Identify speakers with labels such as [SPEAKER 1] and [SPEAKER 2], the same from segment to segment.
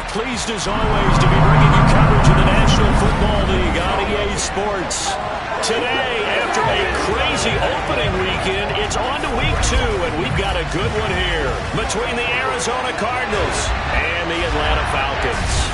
[SPEAKER 1] Pleased as always to be bringing you coverage of the National Football League on EA Sports. Today, after a crazy opening weekend, it's on to week 2, and we've got a good one here between the Arizona Cardinals and the Atlanta Falcons.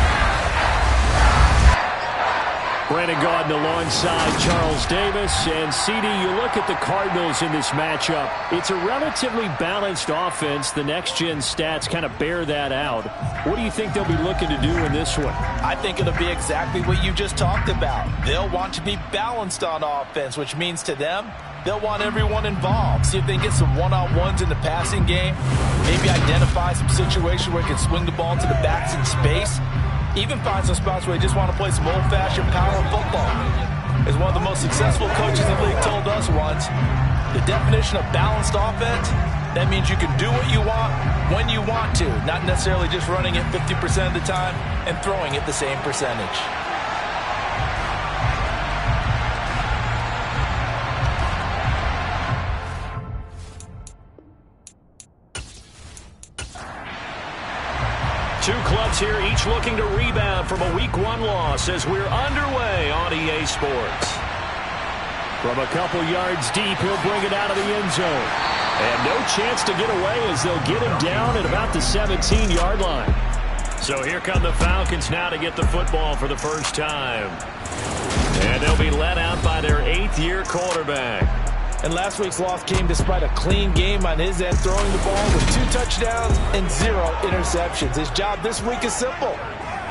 [SPEAKER 1] Brandon Gaudin alongside Charles Davis. And CD, you look at the Cardinals in this matchup. It's a relatively balanced offense. The next-gen stats kind of bear that out. What do you think they'll be looking to do in this one?
[SPEAKER 2] I think it'll be exactly what you just talked about. They'll want to be balanced on offense, which means to them, they'll want everyone involved. See if they can get some one-on-ones in the passing game. Maybe identify some situation where they can swing the ball to the backs in space. Even find some spots where they just want to play some old-fashioned power football. As one of the most successful coaches in the league told us once, the definition of balanced offense, that means you can do what you want when you want to, not necessarily just running it 50% of the time and throwing it the same percentage.
[SPEAKER 1] Two clubs here, each looking to rebound from a Week 1 loss as we're underway on EA Sports. From a couple yards deep, he'll bring it out of the end zone. And no chance to get away as they'll get him down at about the 17-yard line. So here come the Falcons now to get the football for the first time. And they'll be led out by their 8th-year quarterback.
[SPEAKER 2] And last week's loss came despite a clean game on his end, throwing the ball with 2 touchdowns and 0 interceptions. His job this week is simple.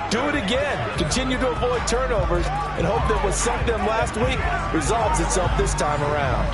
[SPEAKER 2] Do it again. Continue to avoid turnovers and hope that what sunk them last week resolves itself this time around.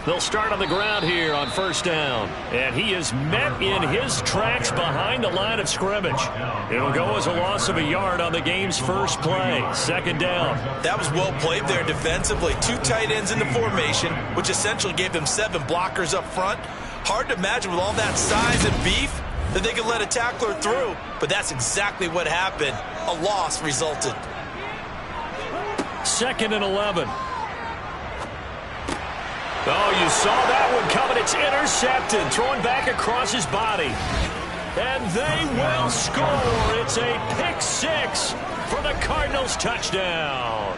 [SPEAKER 1] They'll start on the ground here on first down. And he is met in his tracks behind the line of scrimmage. It'll go as a loss of a yard on the game's first play. Second down.
[SPEAKER 3] That was well played there defensively. 2 tight ends in the formation, which essentially gave them 7 blockers up front. Hard to imagine with all that size and beef that they could let a tackler through. But that's exactly what happened. A loss resulted.
[SPEAKER 1] 2nd and 11. Oh, you saw that one coming. It's intercepted. Thrown back across his body. And they will score. It's a pick-6 for the Cardinals touchdown.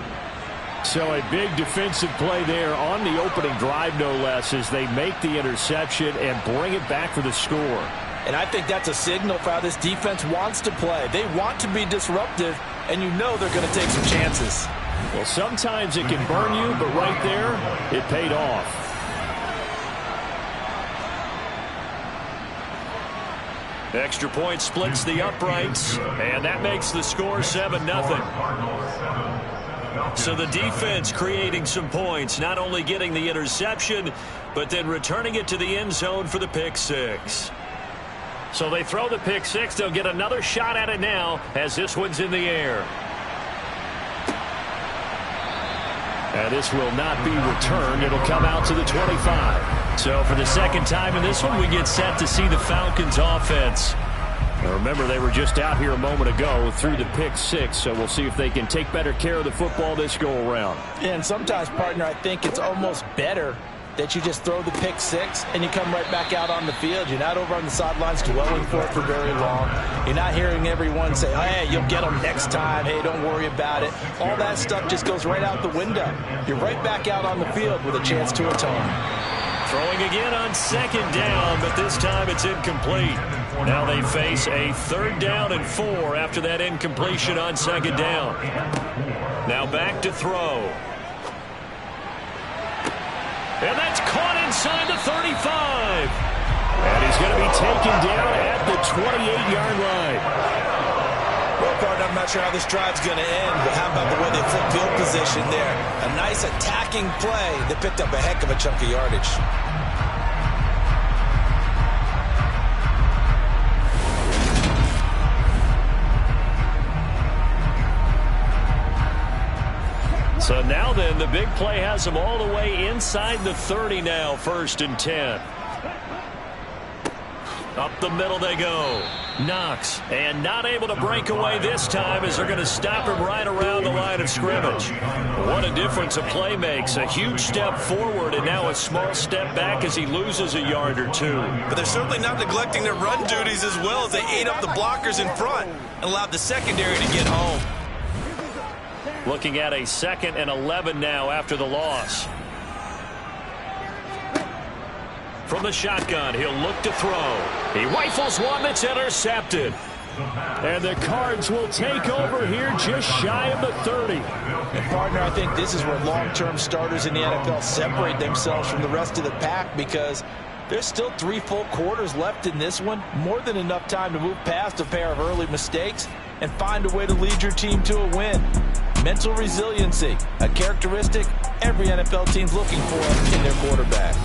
[SPEAKER 1] So a big defensive play there on the opening drive, no less, as they make the interception and bring it back for the score.
[SPEAKER 2] And I think that's a signal for how this defense wants to play. They want to be disruptive, and you know they're going to take some chances.
[SPEAKER 1] Well, sometimes it can burn you, but right there, it paid off. Extra point splits the uprights, and that makes the score 7-0. So the defense creating some points, not only getting the interception, but then returning it to the end zone for the pick-6. So they throw the pick-6. They'll get another shot at it now as this one's in the air. And this will not be returned. It'll come out to the 25. So for the second time in this one, we get set to see the Falcons offense. Now remember, they were just out here a moment ago through the pick-6, so we'll see if they can take better care of the football this go-around.
[SPEAKER 2] And sometimes, partner, I think it's almost better that you just throw the pick-6 and you come right back out on the field. You're not over on the sidelines dwelling for it for very long. You're not hearing everyone say, oh, hey, you'll get them next time. Hey, don't worry about it. All that stuff just goes right out the window. You're right back out on the field with a chance to atone.
[SPEAKER 1] Throwing again on 2nd down, but this time it's incomplete. Now they face a 3rd down and 4 after that incompletion on 2nd down. Now back to throw. And that's caught inside the 35. And he's going to be taken down at the 28-yard line.
[SPEAKER 3] Well, Bart, I'm not sure how this drive's going to end, but how about the way they flip field position there? A nice attacking play that picked up a heck of a chunk of yardage.
[SPEAKER 1] So now then, the big play has them all the way inside the 30 now, 1st and 10. Up the middle they go. Knox, and not able to break away this time as they're going to stop him right around the line of scrimmage. What a difference a play makes. A huge step forward and now a small step back as he loses a yard or two.
[SPEAKER 3] But they're certainly not neglecting their run duties as well as they ate up the blockers in front and allowed the secondary to get home.
[SPEAKER 1] Looking at a 2nd and 11 now after the loss. From the shotgun, he'll look to throw. He rifles one that's intercepted. And the Cards will take over here just shy of the 30.
[SPEAKER 2] And partner, I think this is where long-term starters in the NFL separate themselves from the rest of the pack, because there's still 3 full quarters left in this one. More than enough time to move past a pair of early mistakes and find a way to lead your team to a win. Mental resiliency, a characteristic every NFL team's looking for in their quarterback.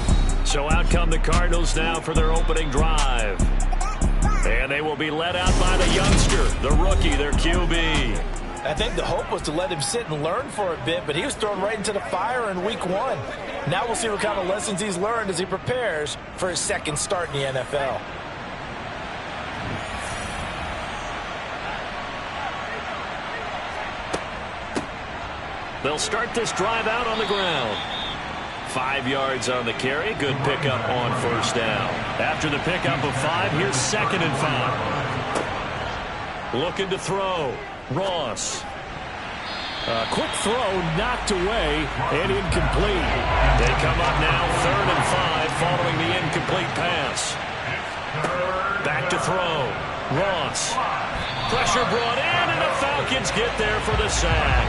[SPEAKER 1] So out come the Cardinals now for their opening drive. And they will be led out by the youngster, the rookie, their QB.
[SPEAKER 2] I think the hope was to let him sit and learn for a bit, but he was thrown right into the fire in week 1. Now we'll see what kind of lessons he's learned as he prepares for his second start in the NFL.
[SPEAKER 1] They'll start this drive out on the ground. 5 yards on the carry. Good pickup on first down. After the pickup of 5, here's 2nd and 5. Looking to throw. Ross. A quick throw knocked away and incomplete. They come up now 3rd and 5 following the incomplete pass. Back to throw. Ross. Pressure brought in and the Falcons get there for the sack.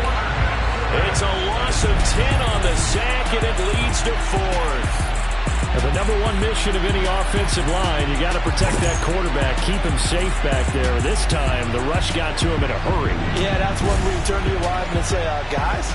[SPEAKER 1] It's a loss of 10 on the sack, and it leads to 4th. The number one mission of any offensive line, you got to protect that quarterback, keep him safe back there. This time, the rush got to him in a hurry.
[SPEAKER 2] Yeah, that's when we turn to your lineman and say, guys,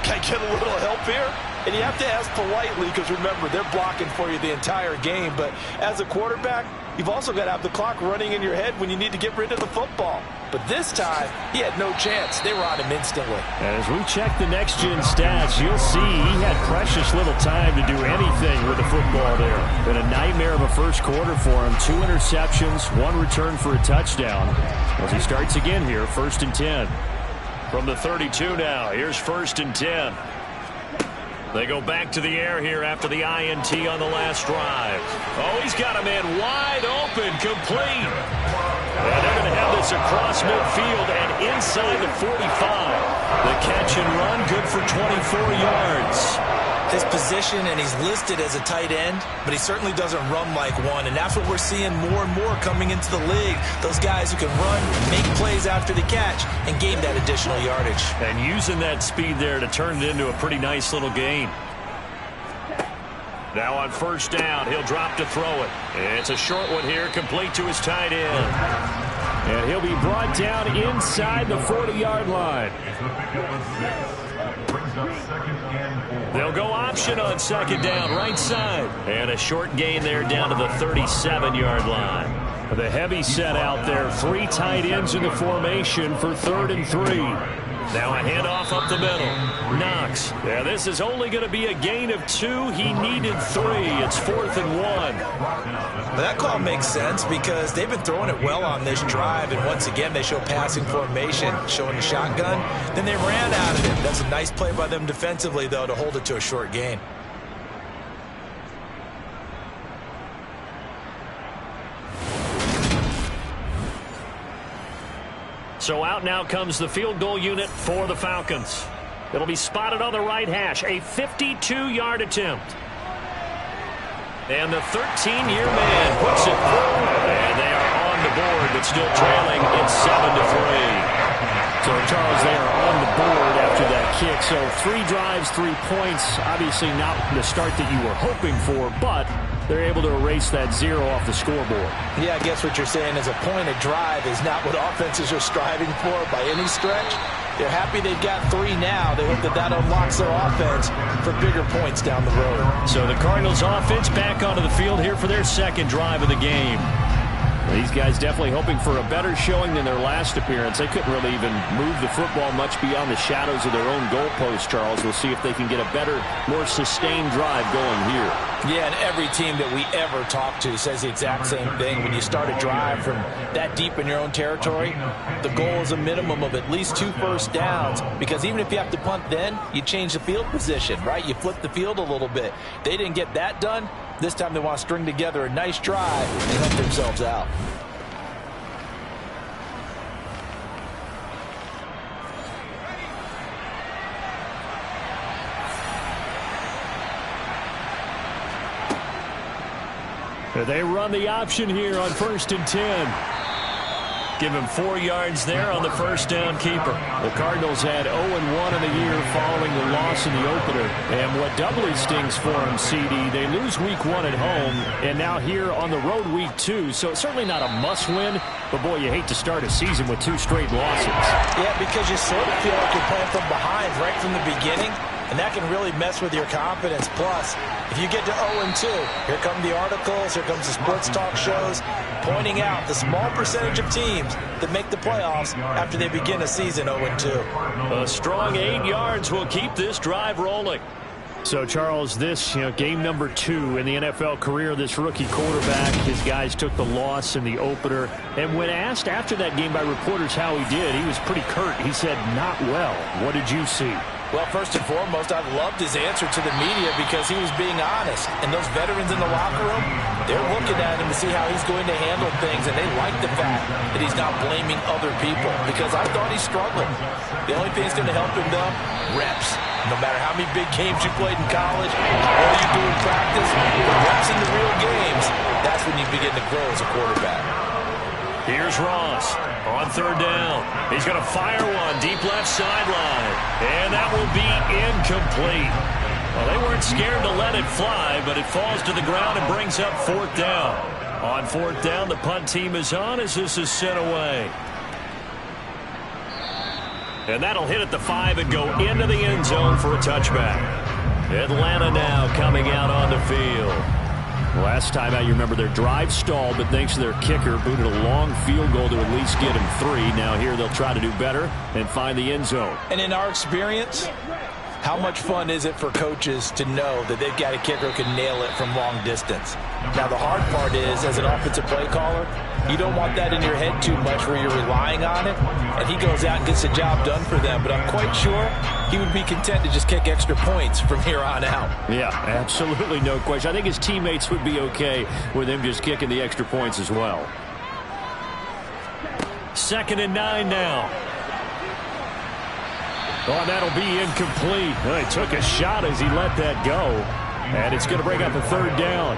[SPEAKER 2] can I get a little help here? And you have to ask politely because, remember, they're blocking for you the entire game. But as a quarterback, you've also got to have the clock running in your head when you need to get rid of the football. But this time, he had no chance. They were on him instantly.
[SPEAKER 1] And as we check the next-gen stats, you'll see he had precious little time to do anything with the football there. Been a nightmare of a first quarter for him. 2 interceptions, 1 return for a touchdown. As he starts again here, 1st and 10. From the 32 now, here's 1st and 10. They go back to the air here after the INT on the last drive. Oh, he's got a man wide open, complete. And they're going to have this across midfield and inside the 45. The catch and run, good for 24 yards.
[SPEAKER 3] His position, and he's listed as a tight end, but he certainly doesn't run like one, and that's what we're seeing more and more coming into the league. Those guys who can run, make plays after the catch, and gain that additional yardage.
[SPEAKER 1] And using that speed there to turn it into a pretty nice little game. Now on first down, he'll drop to throw it. It's a short one here, complete to his tight end. And he'll be brought down inside the 40-yard line. They'll go option on 2nd down, right side. And a short gain there down to the 37-yard line. The heavy set out there, 3 tight ends in the formation for 3rd and 3. Now a handoff up the middle. Knox. Yeah, this is only going to be a gain of 2. He needed 3. It's 4th and 1.
[SPEAKER 3] Well, that call makes sense because they've been throwing it well on this drive, and once again they show passing formation, showing the shotgun. Then they ran out of it. That's a nice play by them defensively, though, to hold it to a short gain.
[SPEAKER 1] So out now comes the field goal unit for the Falcons. It'll be spotted on the right hash, a 52-yard attempt. And the 13-year man puts it through. And they are on the board, but still trailing. It's 7-3. So, Charles, they are on the board after that kick. So 3 drives, 3 points. Obviously not the start that you were hoping for, but they're able to erase that 0 off the scoreboard.
[SPEAKER 2] Yeah, I guess what you're saying is a point of drive is not what offenses are striving for by any stretch. They're happy they've got 3 now. They hope that unlocks their offense for bigger points down the road.
[SPEAKER 1] So the Cardinals offense back onto the field here for their 2nd drive of the game. These guys definitely hoping for a better showing than their last appearance. They couldn't really even move the football much beyond the shadows of their own goalpost, Charles. We'll see if they can get a better, more sustained drive going here.
[SPEAKER 2] Yeah, and every team that we ever talk to says the exact same thing. When you start a drive from that deep in your own territory, the goal is a minimum of at least 2 first downs, because even if you have to punt then, you change the field position, right? You flip the field a little bit. They didn't get that done. This time they want to string together a nice drive and help themselves out.
[SPEAKER 1] They run the option here on 1st and 10. Give him 4 yards there on the first down keeper. The Cardinals had 0-1 in the year following the loss in the opener. And what doubly stings for them, CD, they lose week 1 at home, and now here on the road week 2. So it's certainly not a must-win, but boy, you hate to start a season with 2 straight losses.
[SPEAKER 2] Yeah, because you sort of feel like you're playing from behind right from the beginning, and that can really mess with your confidence. Plus, if you get to 0-2, here come the articles, here comes the sports talk shows, pointing out the small percentage of teams that make the playoffs after they begin a season 0-2.
[SPEAKER 1] A strong 8 yards will keep this drive rolling. So, Charles, this, game number 2 in the NFL career of this rookie quarterback. His guys took the loss in the opener. And when asked after that game by reporters how he did, he was pretty curt. He said, not well. What did you see?
[SPEAKER 2] Well, first and foremost, I loved his answer to the media because he was being honest. And those veterans in the locker room, they're looking at him to see how he's going to handle things, and they like the fact that he's not blaming other people, because I thought he struggled. The only thing that's going to help him, though, reps. No matter how many big games you played in college, how well you do in practice, the reps in the real games, that's when you begin to grow as a quarterback.
[SPEAKER 1] Here's Ross on 3rd down. He's going to fire one deep left sideline, and that will be incomplete. Well, they weren't scared to let it fly, but it falls to the ground and brings up 4th down. On 4th down, the punt team is on as this is sent away. And that'll hit at the 5 and go into the end zone for a touchback. Atlanta now coming out on the field. Last time out, you remember their drive stalled, but thanks to their kicker, booted a long field goal to at least get him 3. Now here they'll try to do better and find the end zone.
[SPEAKER 2] And in our experience, how much fun is it for coaches to know that they've got a kicker who can nail it from long distance? Now, the hard part is, as an offensive play caller, you don't want that in your head too much where you're relying on it, and he goes out and gets the job done for them. But I'm quite sure he would be content to just kick extra points from here on out.
[SPEAKER 1] Yeah, absolutely no question. I think his teammates would be okay with him just kicking the extra points as well. 2nd and 9 now. Oh, and that'll be incomplete. Well, he took a shot as he let that go, and it's going to bring up a 3rd down.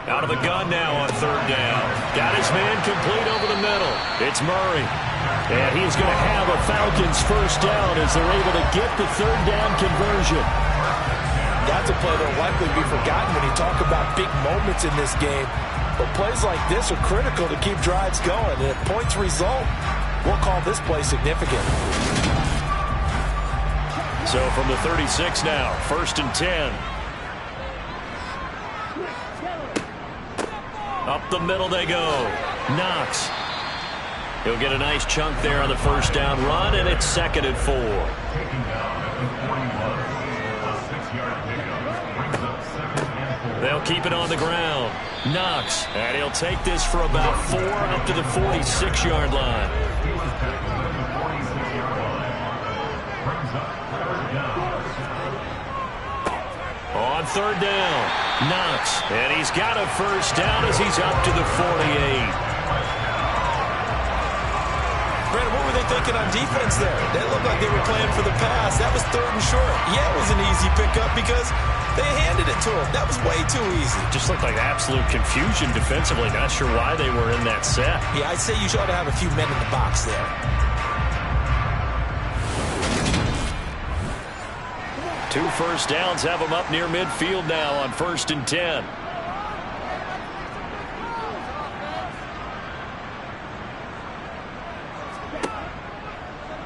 [SPEAKER 1] Out of the gun now on 3rd down. Got his man complete over the middle. It's Murray. And he's going to have a Falcons 1st down as they're able to get the 3rd down conversion.
[SPEAKER 2] That's a play that will likely be forgotten when you talk about big moments in this game. But plays like this are critical to keep drives going. And if points result, we'll call this play significant.
[SPEAKER 1] So from the 36 now, 1st and 10. Up the middle they go. Knox. He'll get a nice chunk there on the 1st down run, and it's 2nd and 4. They'll keep it on the ground. Knox, and he'll take this for about 4 up to the 46-yard line. On 3rd down, Knox, and he's got a 1st down as he's up to the 48.
[SPEAKER 2] Brandon, what were they thinking on defense there? They looked like they were playing for the pass. That was 3rd and short. Yeah, it was an easy pickup because they handed it to him. That was way too easy.
[SPEAKER 1] Just looked like absolute confusion defensively. Not sure why they were in that set.
[SPEAKER 2] Yeah, I'd say you ought to have a few men in the box there.
[SPEAKER 1] 2 first downs have them up near midfield now on 1st and 10.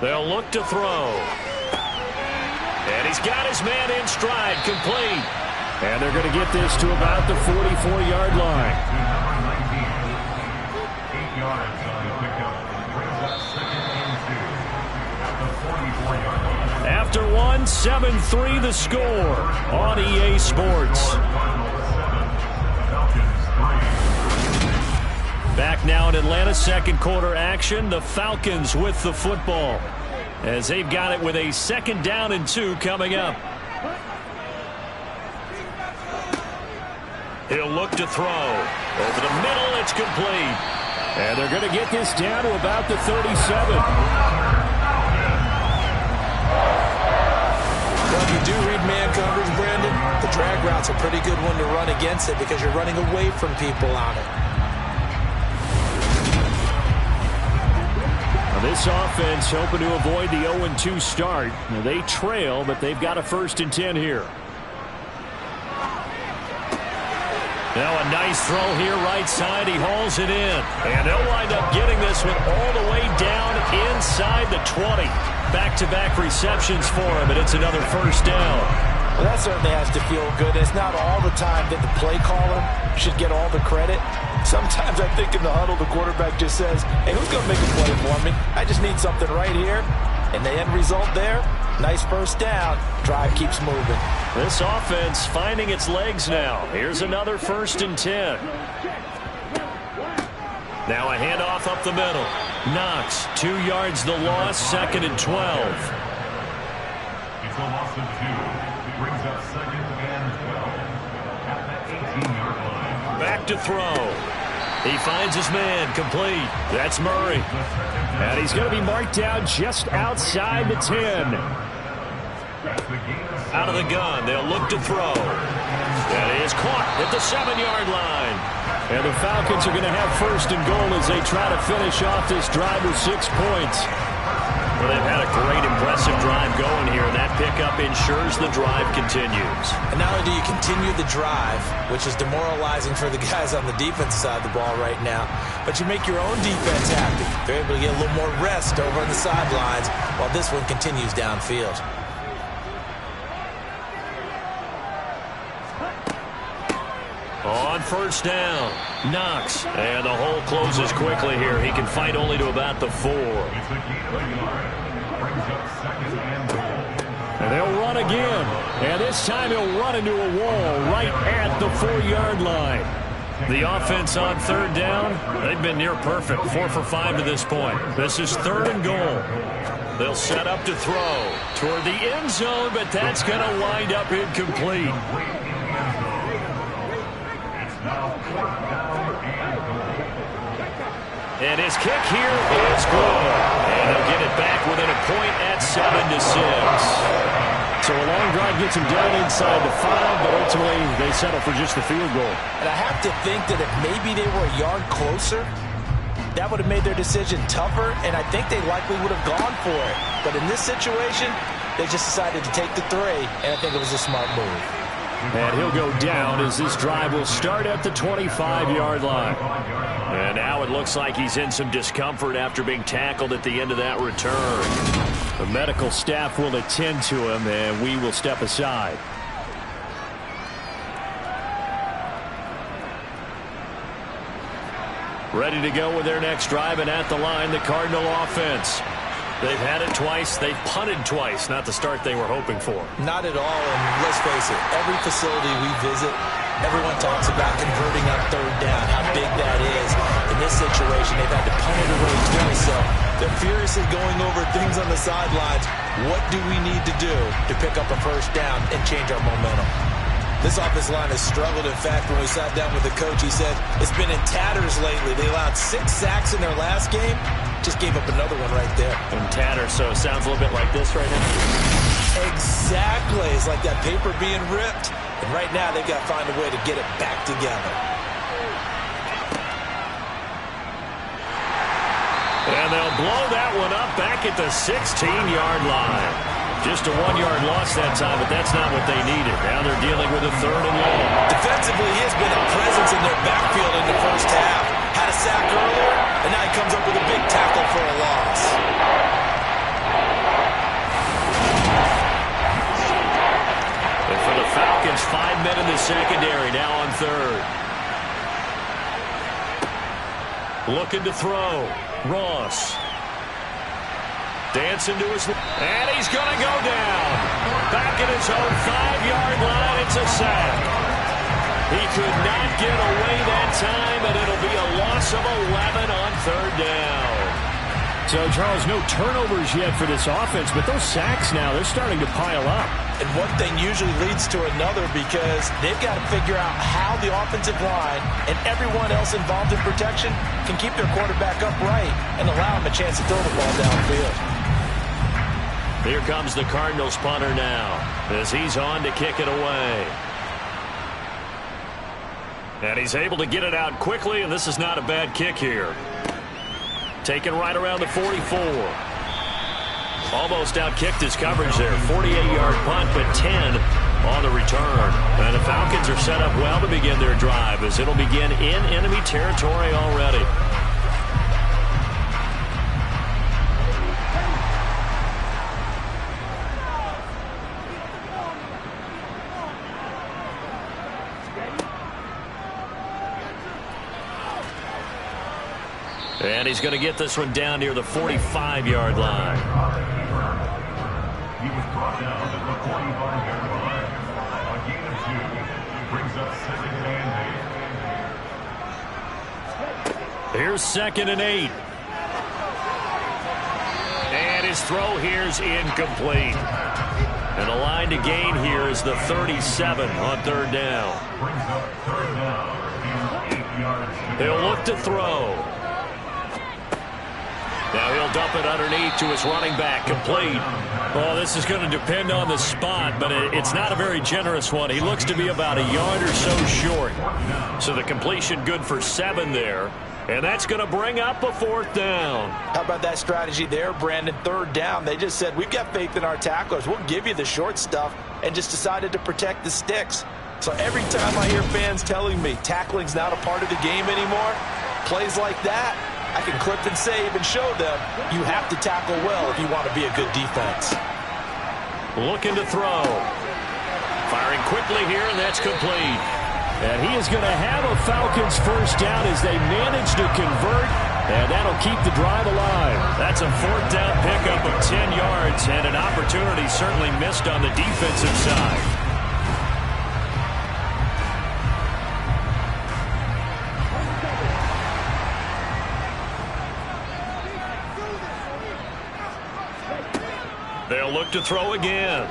[SPEAKER 1] They'll look to throw. And he's got his man in stride, complete. And they're going to get this to about the 44-yard line.
[SPEAKER 4] 8 yards on the pickup. Brings up 2nd and 2 at the 44-yard line.
[SPEAKER 1] After 1, 7-3 the score on EA Sports. Back now in Atlanta, second quarter action. The Falcons with the football as they've got it with a 2nd down and 2 coming up. He'll look to throw. Over the middle, it's complete. And they're going to get this down to about the 37.
[SPEAKER 2] Well, if you do read man coverage, Brandon, the drag route's a pretty good one to run against it because you're running away from people on it.
[SPEAKER 1] Now this offense hoping to avoid the 0-2 start. Now they trail, but they've got a 1st and 10 here. Now a nice throw here right side. He hauls it in. And they'll wind up getting this one all the way down inside the 20. Back-to-back receptions for him, and it's another 1st down.
[SPEAKER 2] Well, that certainly has to feel good. It's not all the time that the play caller should get all the credit. Sometimes I think in the huddle, the quarterback just says, hey, who's going to make a play for me? I just need something right here. And the end result there, nice 1st down. Drive keeps moving.
[SPEAKER 1] This offense finding its legs now. Here's another 1st and 10. Now a handoff up the middle. Knox, 2 yards the loss, 2nd and 12.
[SPEAKER 4] It's a loss of 2. Brings up 2nd and 12 at the 18-yard line.
[SPEAKER 1] Back to throw. He finds his man, complete. That's Murray. And he's going to be marked down just outside the 10. Out of the gun, they'll look to throw. That is caught at the 7-yard line. And the Falcons are going to have 1st and goal as they try to finish off this drive with 6 points. Well, they've had a great, impressive drive going here. That pickup ensures the drive continues.
[SPEAKER 2] And not only do you continue the drive, which is demoralizing for the guys on the defensive side of the ball right now, but you make your own defense happy. They're able to get a little more rest over on the sidelines while this one continues downfield.
[SPEAKER 1] On 1st down, Knox. And the hole closes quickly here. He can fight only to about the 4. And they'll run again. And this time he'll run into a wall right at the 4-yard line. The offense on 3rd down, they've been near perfect. 4 for 5 to this point. This is 3rd and goal. They'll set up to throw toward the end zone, but that's going to wind up incomplete. And his kick here is good. And they'll get it back within a point at 7-6. So a long drive gets him down inside the 5, but ultimately they settle for just the field goal.
[SPEAKER 2] And I have to think that if maybe they were a yard closer, that would have made their decision tougher, and I think they likely would have gone for it. But in this situation, they just decided to take the 3, and I think it was a smart move.
[SPEAKER 1] And he'll go down as this drive will start at the 25-yard line. And now it looks like he's in some discomfort after being tackled at the end of that return. The medical staff will attend to him, and we will step aside. Ready to go with their next drive, and at the line, the Cardinal offense. They've had it twice. They've punted twice. Not the start they were hoping for.
[SPEAKER 2] Not at all, and let's face it, every facility we visit, everyone talks about converting on 3rd down, how big that is. In this situation, they've had to punt it away twice, so they're furiously going over things on the sidelines. What do we need to do to pick up a 1st down and change our momentum? This offensive line has struggled. In fact, when we sat down with the coach, he said it's been in tatters lately. They allowed 6 sacks in their last game. Just gave up another one right there.
[SPEAKER 1] In tatters, so it sounds a little bit like this right now.
[SPEAKER 2] Exactly. It's like that paper being ripped. And right now, they've got to find a way to get it back together.
[SPEAKER 1] And they'll blow that one up back at the 16-yard line. Just a 1-yard loss that time, but that's not what they needed. Now they're dealing with a 3rd and long.
[SPEAKER 2] Defensively, he has been a presence in their backfield in the first half. Had a sack earlier, and now he comes up with a big tackle for a loss.
[SPEAKER 1] And for the Falcons, 5 men in the secondary, now on third. Looking to throw. Ross. Dancing to his... And he's going to go down. Back at his own 5-yard line. It's a sack. He could not get away that time, and it'll be a loss of 11 on third down.
[SPEAKER 5] So, Charles, no turnovers yet for this offense, but those sacks now, they're starting to pile up.
[SPEAKER 2] And one thing usually leads to another because they've got to figure out how the offensive line and everyone else involved in protection can keep their quarterback upright and allow him a chance to throw the ball downfield.
[SPEAKER 1] Here comes the Cardinals punter now as he's on to kick it away. And he's able to get it out quickly, and this is not a bad kick here. Taken right around the 44. Almost out-kicked his coverage there. 48-yard punt, but 10 on the return. And the Falcons are set up well to begin their drive as it'll begin in enemy territory already. And he's going to get this one down near the 45-yard line.
[SPEAKER 4] He was brought down at the 45-yard line. A gain of 2 brings up second and 8.
[SPEAKER 1] Here's 2nd and 8. And his throw here's incomplete. And the line to gain here is the 37 on third down.
[SPEAKER 4] Brings up third down and 8 yards.
[SPEAKER 1] He'll look to throw. Now he'll dump it underneath to his running back, complete.
[SPEAKER 5] Well, this is going to depend on the spot, but it's not a very generous one. He looks to be about a yard or so short.
[SPEAKER 1] So the completion good for 7 there. And that's going to bring up a 4th down.
[SPEAKER 2] How about that strategy there, Brandon? Third down. They just said, we've got faith in our tacklers. We'll give you the short stuff, and just decided to protect the sticks. So every time I hear fans telling me tackling's not a part of the game anymore, plays like that, I can clip and save and show them you have to tackle well if you want to be a good defense.
[SPEAKER 1] Looking to throw. Firing quickly here, and that's complete.
[SPEAKER 5] And he is going to have a Falcons first down as they manage to convert, and that'll keep the drive alive.
[SPEAKER 1] That's a 4th down pickup of 10 yards, and an opportunity certainly missed on the defensive side. They'll look to throw again.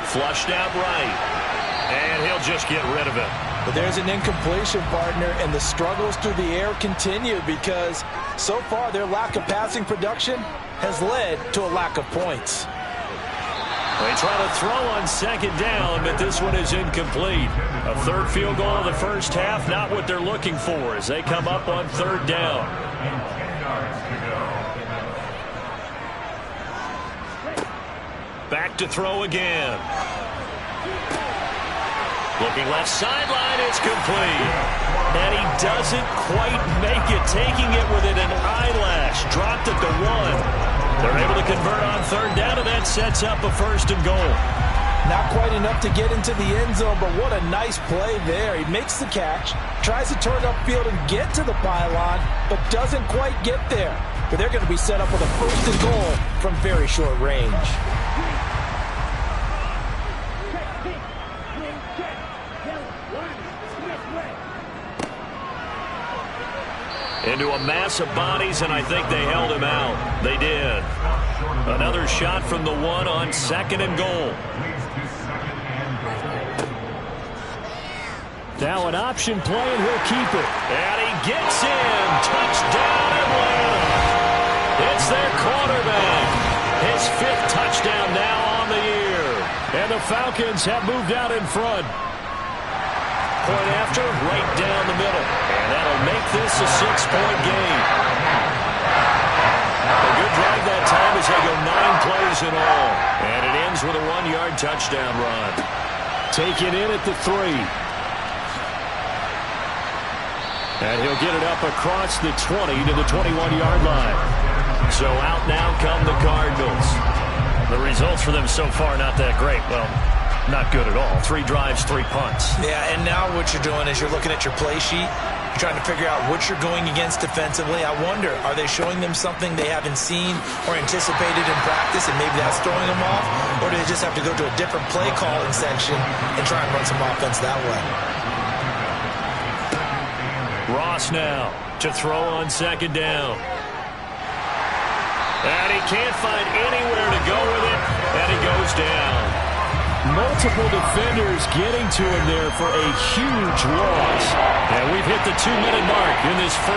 [SPEAKER 1] Flushed out right. And he'll just get rid of it.
[SPEAKER 2] But there's an incompletion, partner, and the struggles through the air continue because so far their lack of passing production has led to a lack of points.
[SPEAKER 1] They try to throw on 2nd down, but this one is incomplete. A 3rd field goal of the first half, not what they're looking for as they come up on 3rd down.
[SPEAKER 4] And 10 yards to go.
[SPEAKER 1] Back to throw again. Looking left sideline, it's complete. And he doesn't quite make it, taking it within an eyelash. Dropped at the 1. They're able to convert on 3rd down, and that sets up a 1st and goal.
[SPEAKER 2] Not quite enough to get into the end zone, but what a nice play there. He makes the catch, tries to turn upfield and get to the pylon, but doesn't quite get there. But they're going to be set up with a 1st and goal from very short range.
[SPEAKER 1] Into a mass of bodies, and I think they held him out. They did. Another shot from the 1 on 2nd and goal.
[SPEAKER 5] Now an option play, and he'll keep it.
[SPEAKER 1] And he gets in. Touchdown, Atlanta. It's their quarterback. His 5th touchdown now on the year.
[SPEAKER 5] And the Falcons have moved out in front.
[SPEAKER 1] Point after, right down the middle. And that'll make this a 6-point game. A good drive that time as they go 9 plays in all. And it ends with a 1-yard touchdown run.
[SPEAKER 5] Taken in at the 3. And he'll get it up across the 20 to the 21-yard line.
[SPEAKER 1] So out now come the Cardinals. The results for them so far not that great. Well, not good at all. 3 drives, 3 punts.
[SPEAKER 2] Yeah, and now what you're doing is you're looking at your play sheet. You're trying to figure out what you're going against defensively. I wonder, are they showing them something they haven't seen or anticipated in practice, and maybe that's throwing them off? Or do they just have to go to a different play calling section and try and run some offense that way?
[SPEAKER 1] Ross now to throw on 2nd down. And he can't find anywhere to go with it, and he goes down. Multiple defenders getting to him there for a huge loss. And we've hit the 2-minute mark in this first.